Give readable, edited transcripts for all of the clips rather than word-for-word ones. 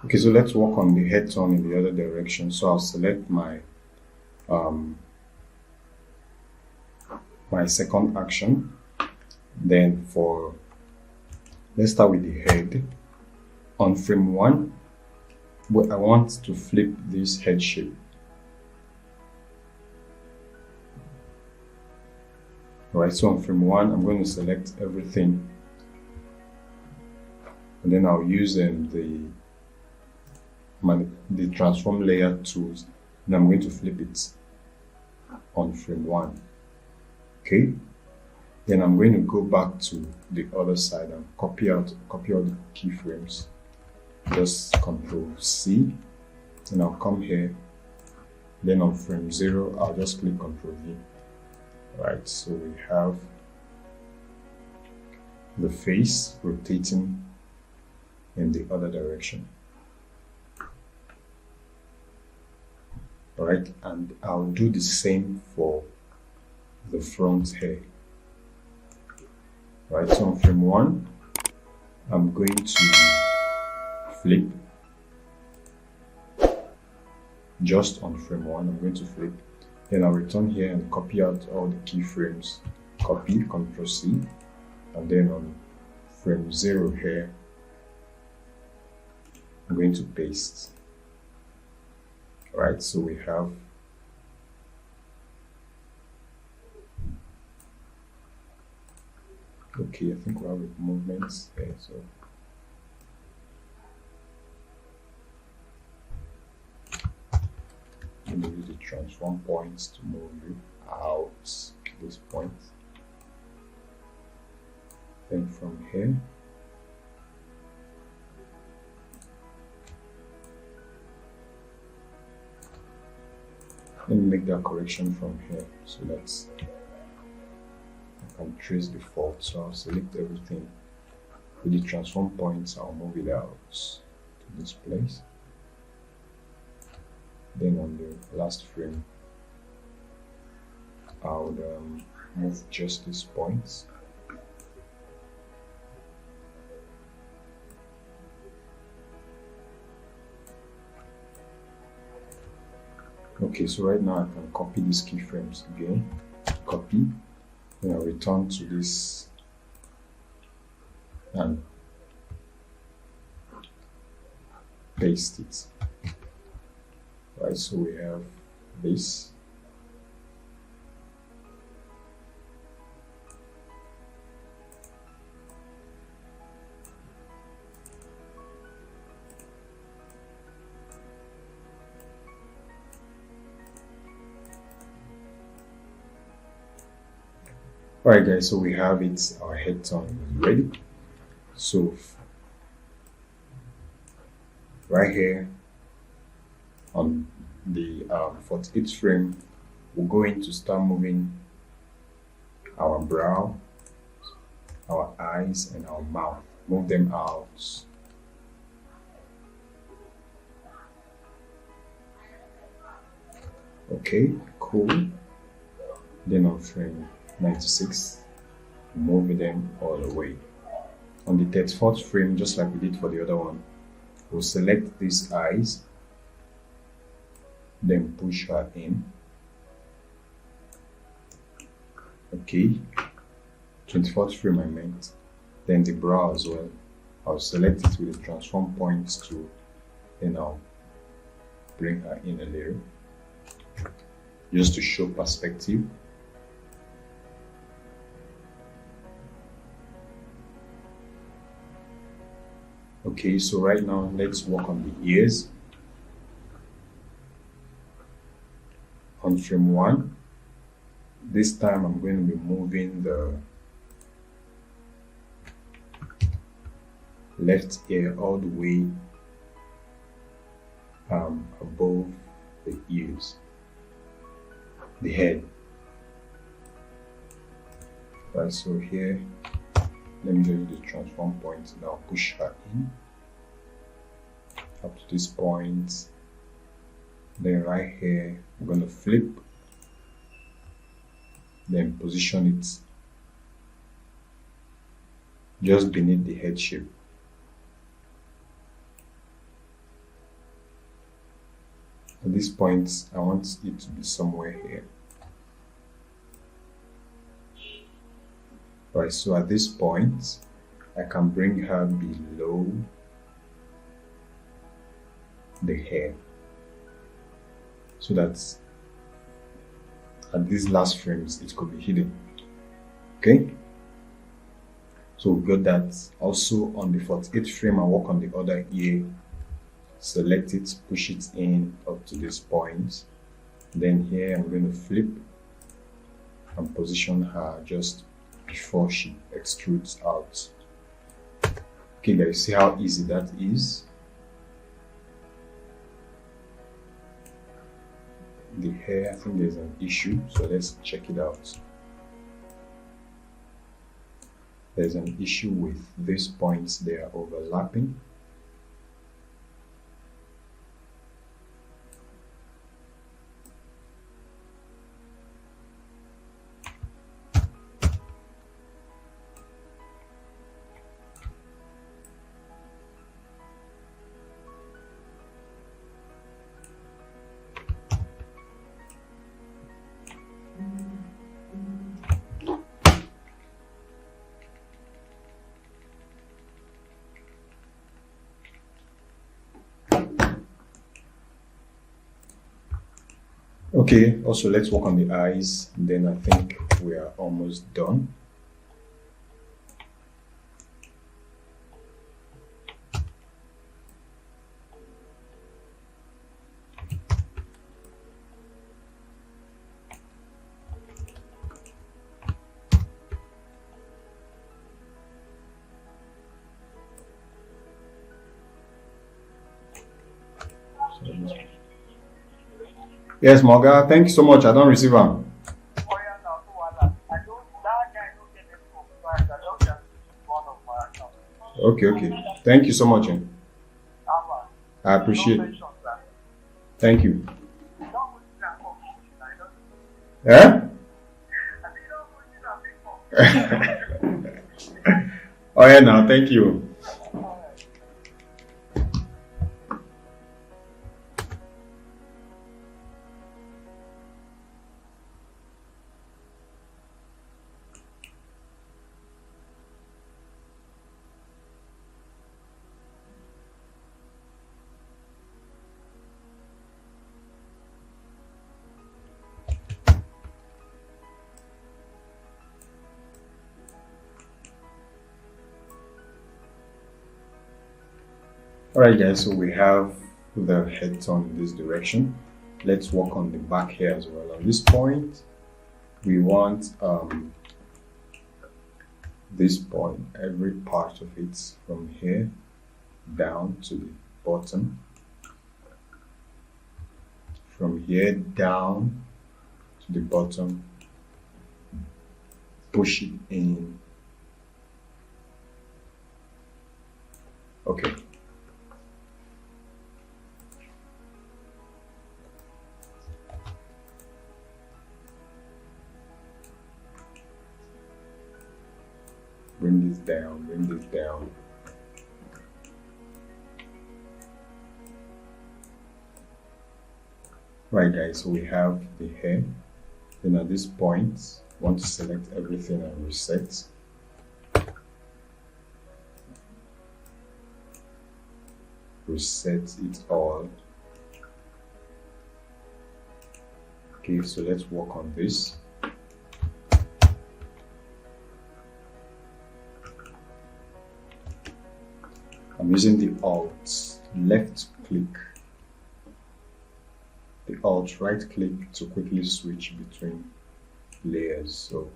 Okay, so let's work on the head turn in the other direction. So I'll select my um, my second action. Then let's start with the head. On frame 1, I want to flip this head shape. Alright, so on frame 1, I'm going to select everything. And then I'll use the transform layer tools, and I'm going to flip it on frame 1. Okay, then I'm going to go back to the other side and copy all the keyframes. Just Control C, and I'll come here. Then on frame 0, I'll just click Control V. Right, so we have the face rotating in the other direction. Alright, and I'll do the same for the front hair. Right, so on frame 1, I'm going to flip. Just on frame 1, I'm going to flip. Then I'll return here and copy out all the keyframes. Copy, Ctrl C, and then on frame 0 here, I'm going to paste. Right, so we have okay, I think we have movements there, so I'm going to use the transform points to move you out to this point. Then from here, let me make that correction from here so that I can trace the fault. So I'll select everything with the transform points. I'll move it out to this place. Then on the last frame, I'll move just these points. Okay, so right now I can copy these keyframes again. Copy, then I'll return to this and paste it. Right, so we have this. Alright guys, so we have it, our head turn is ready. So right here on the 48th frame, we're going to start moving our brow, our eyes, and our mouth. Move them out. Okay, cool. Then on frame 96, move them all the way. On the 34th frame, just like we did for the other one, we'll select these eyes, then push her in. Okay, 24th frame I meant. Then the brow as well. I'll select it with the transform points to, then I'll bring her in a little, just to show perspective. Okay, so right now let's work on the ears. On frame 1, this time I'm going to be moving the left ear all the way above the ears, the head. Right, so here, let me do the transform point. Now push her in up to this point. Then right here, I'm going to flip, then position it just beneath the head shape. At this point, I want it to be somewhere here. Right, so at this point, I can bring her below the hair, so that at these last frames it could be hidden. Okay, so we got that. Also on the 48th frame, I work on the other ear, select it, push it in up to this point. Then here I'm going to flip and position her just before she extrudes out. Okay guys, see how easy that is? The hair, I think there's an issue, so let's check it out. There's an issue with these points, they are overlapping. Okay, also let's work on the eyes, then I think we are almost done. Yes, Morga, thank you so much. I don't receive them. Okay. Thank you so much. I appreciate it. Thank you. Yeah? Oh yeah, now thank you. Alright guys, so we have the head turn in this direction. Let's work on the back here as well. At this point, we want this point, every part of it from here down to the bottom. From here down to the bottom, push it in. Okay. Bring this down. Right guys, so we have the hair. Then at this point, want to select everything and reset. Reset it all. Okay, so let's work on this. I'm using the Alt left click, the Alt right click to quickly switch between layers. So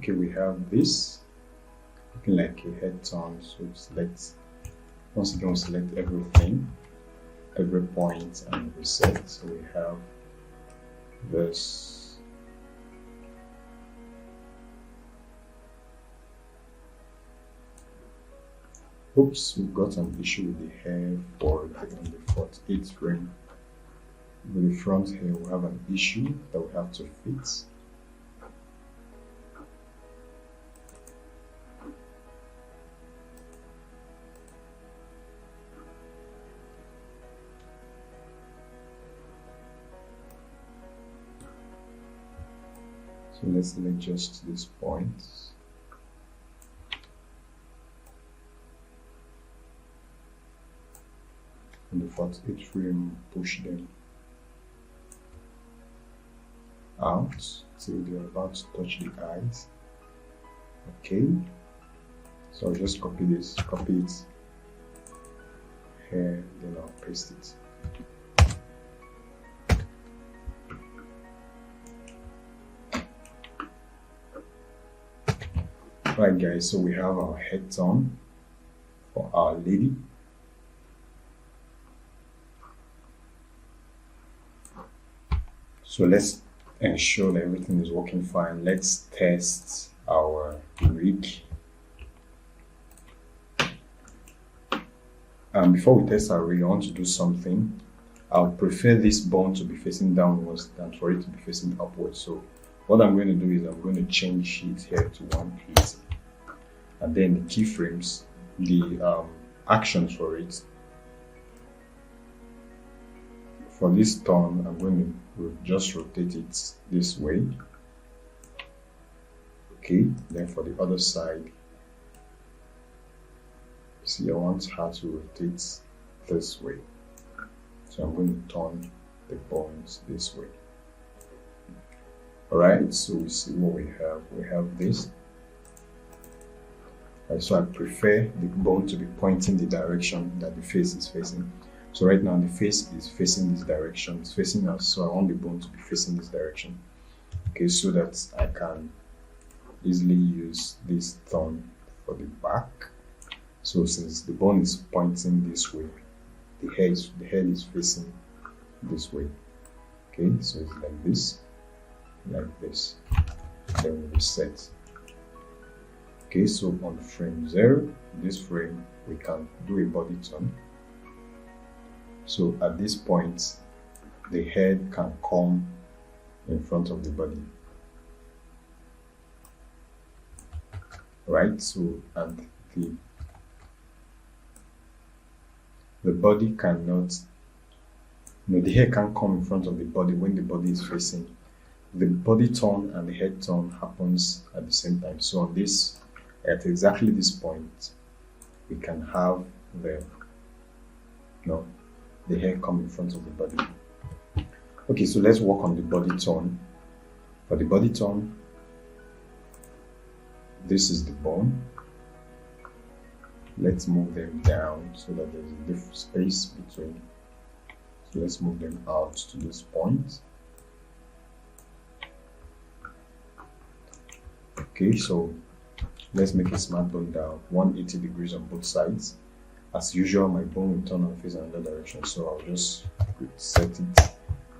Okay, we have this looking like a head turn. So once again, we select everything, every point, and reset. So we have this. Oops, we've got an issue with the hair for on the 48th frame. With the front hair, we have an issue that we have to fix. So let's adjust these points. On the 48th frame, push them out till they're about to touch the eyes. Okay, so I'll just copy it here, then I'll paste it. Right guys, so we have our head turn for our lady. So let's ensure that everything is working fine. Let's test our rig. And before we test our rig, I want to do something. I would prefer this bone to be facing downwards than for it to be facing upwards. So what I'm going to do is I'm going to change it here to 180. And then the keyframes, the actions for it. For this turn, I'm going to just rotate it this way. Okay, then for the other side, see, I want her to rotate this way. So I'm going to turn the bones this way. Alright, so we see what we have. We have this. So I prefer the bone to be pointing the direction that the face is facing. So right now the face is facing this direction, it's facing us, so I want the bone to be facing this direction. Okay, so that I can easily use this thumb for the back. So since the bone is pointing this way, the head is facing this way. Okay, so it's like this. Then we reset. Okay, so on frame 0, this frame, we can do a body turn. So at this point, the head can come in front of the body. Right, so and the body cannot, no, the hair can't come in front of the body when the body is facing. The body turn and the head turn happens at the same time. So on this, at exactly this point, we can have the hair come in front of the body. Okay, so let's work on the body turn. For the body turn, this is the bone. Let's move them down so that there's a different space between. So let's move them out to this point. Okay, so let's make a smart bone down 180 degrees on both sides. As usual, my bone will turn and face in another direction, so I'll just set it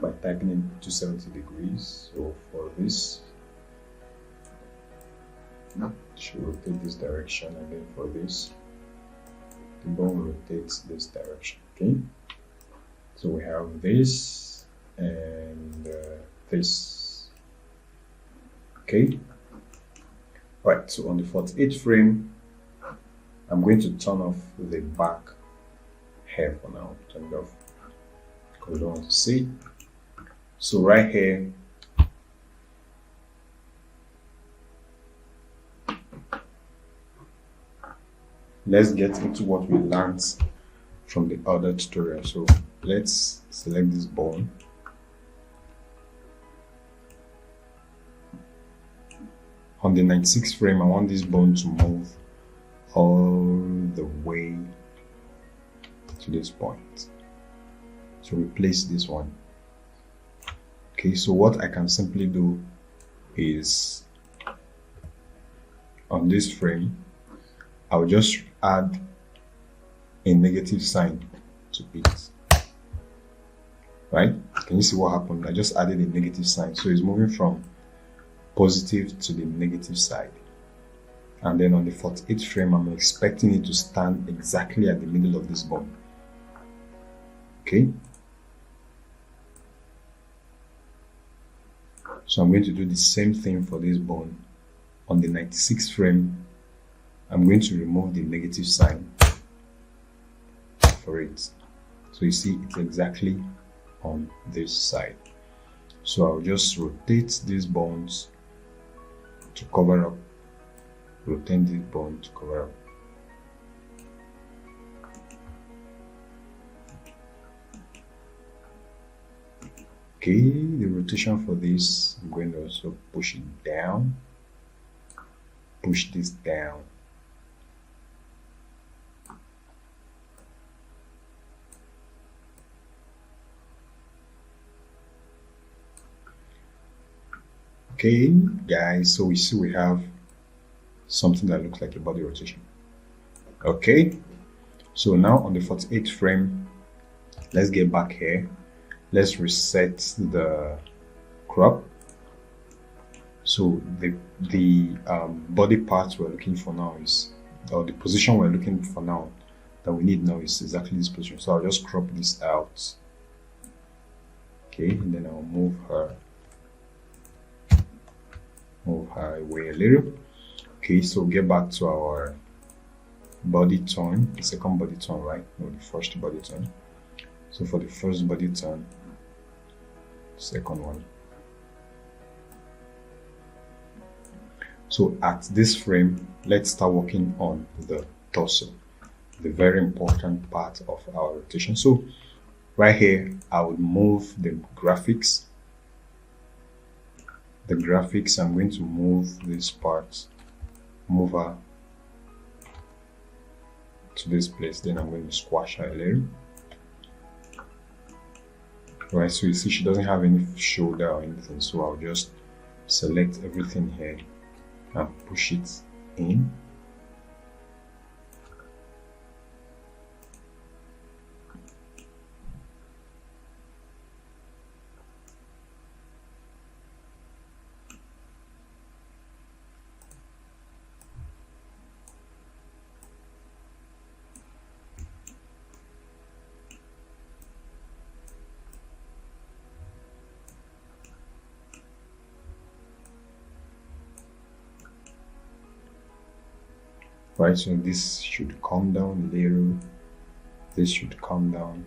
by typing in 270 degrees. So for this, it should rotate this direction, and then for this, the bone rotates this direction. Okay, so we have this and this. Okay, right. So on the 48th frame, I'm going to turn off the back hair for now. Turn it off because I don't want to see it. So right here, let's get into what we learned from the other tutorial. So let's select this bone. On the 96th frame, I want this bone to move all the way to this point. So replace this one. Okay, so what I can simply do is on this frame, I'll just add a negative sign to it. Right? Can you see what happened? I just added a negative sign. So it's moving from positive to the negative side. And then on the 48th frame, I'm expecting it to stand exactly at the middle of this bone. Okay? So I'm going to do the same thing for this bone. On the 96th frame, I'm going to remove the negative sign for it. So you see it's exactly on this side. So I'll just rotate these bones to cover up. Rotate this bone to cover up. Okay, the rotation for this, I'm going to also push it down. Push this down. Okay, guys, so we see we have something that looks like a body rotation. Okay, so now on the 48th frame, let's get back here. Let's reset the crop. So the body parts we're looking for now is, or the position we're looking for now that we need now is exactly this position. So I'll just crop this out. Okay, and then I'll move her away a little. Okay, so get back to our body turn, the second body turn, right? No, the first body turn. So for the first body turn, second one. So at this frame, let's start working on the torso, the very important part of our rotation. So right here, I would move the graphics. I'm going to move this part, move her to this place. Then I'm going to squash her a little. Right, so you see she doesn't have any shoulder or anything, so I'll just select everything here and push it in. Right, so this should come down a little, this should come down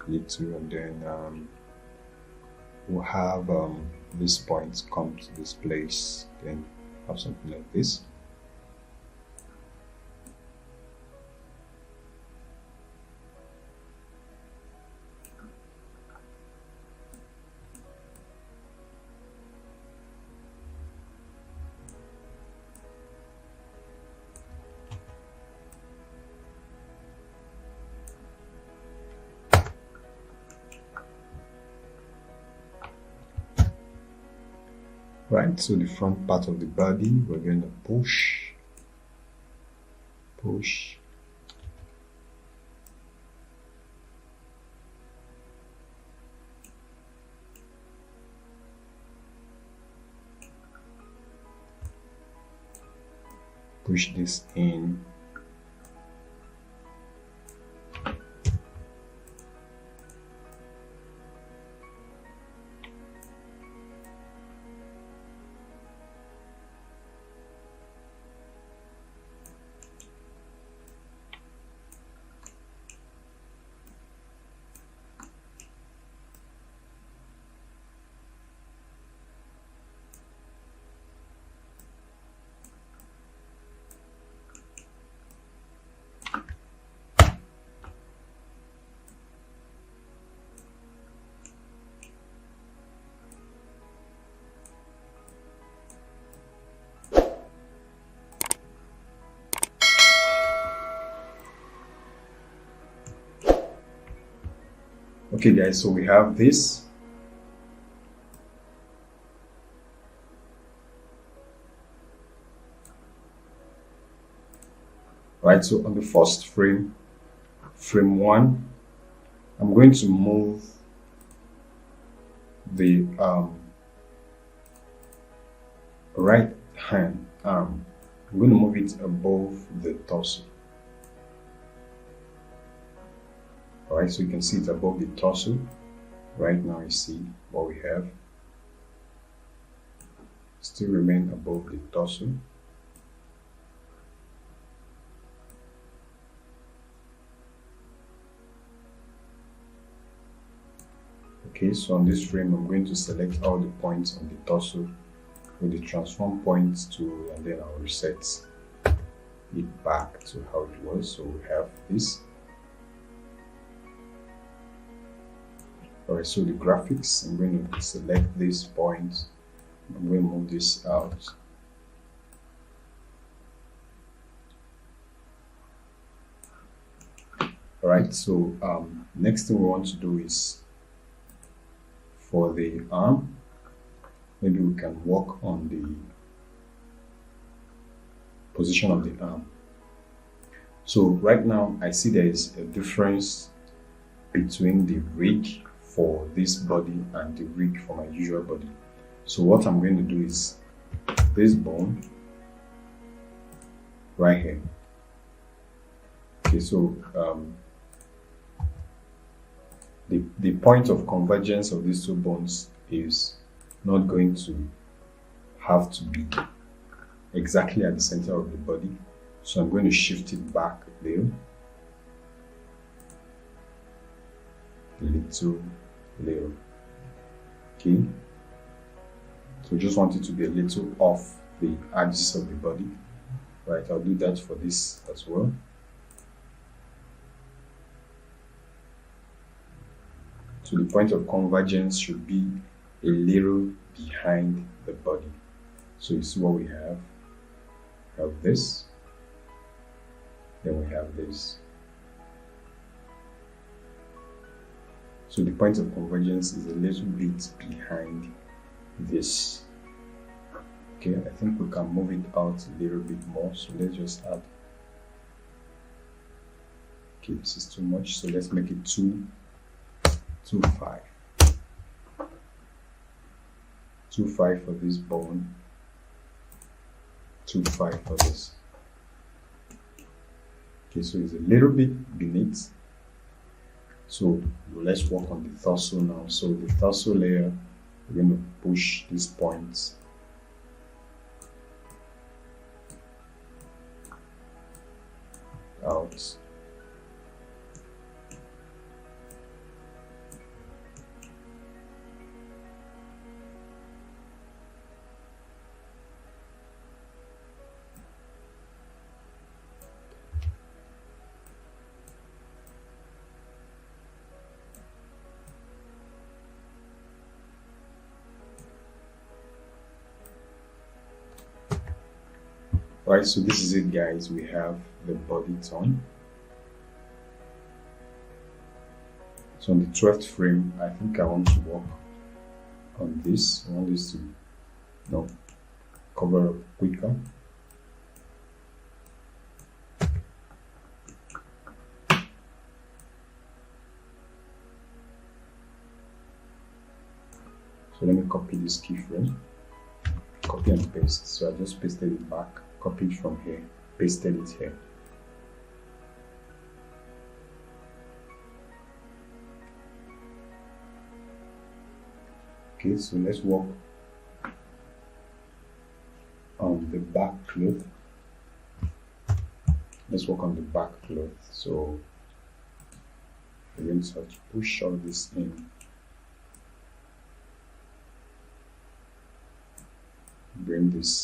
a little, and then we'll have these points come to this place, then have something like this. Right, so the front part of the body, we're going to push, push, push this in. Okay guys, so we have this. Right, so on the first frame, frame 1, I'm going to move the right hand arm. I'm going to move it above the torso. Alright, so you can see it above the torso. Right now you see what we have. Still remain above the torso. Okay, so on this frame I'm going to select all the points on the torso with the transform points tool, and then I'll reset it back to how it was. So we have this. Alright, so the graphics, I'm going to select this point. I'm going to move this out. Alright, so next thing we want to do is for the arm, maybe we can work on the position of the arm. So right now I see there is a difference between the rig for this body and the rig for my usual body. So what I'm going to do is this bone right here. Okay, so the point of convergence of these two bones is not going to have to be exactly at the center of the body. So I'm going to shift it back a little. Okay, so just want it to be a little off the edges of the body. Right, I'll do that for this as well. So the point of convergence should be a little behind the body. So you see what we have. We have this, then we have this. So the point of convergence is a little bit behind this. Okay, I think we can move it out a little bit more. So let's just add. Okay, this is too much. So let's make it 2.5. 2.5 for this bone. 2.5 for this. Okay, so it's a little bit beneath. So let's work on the torso now. So the torso layer, we're going to push these points out. Right, so this is it guys, we have the body done. So on the 12th frame, I think I want to work on this. I want this to cover up quicker. So let me copy this keyframe, copy and paste. So I just pasted it back. Copied from here, pasted it here. Okay, so let's work on the back cloth. Let's work on the back cloth. So we're going to have to push all this in. Bring this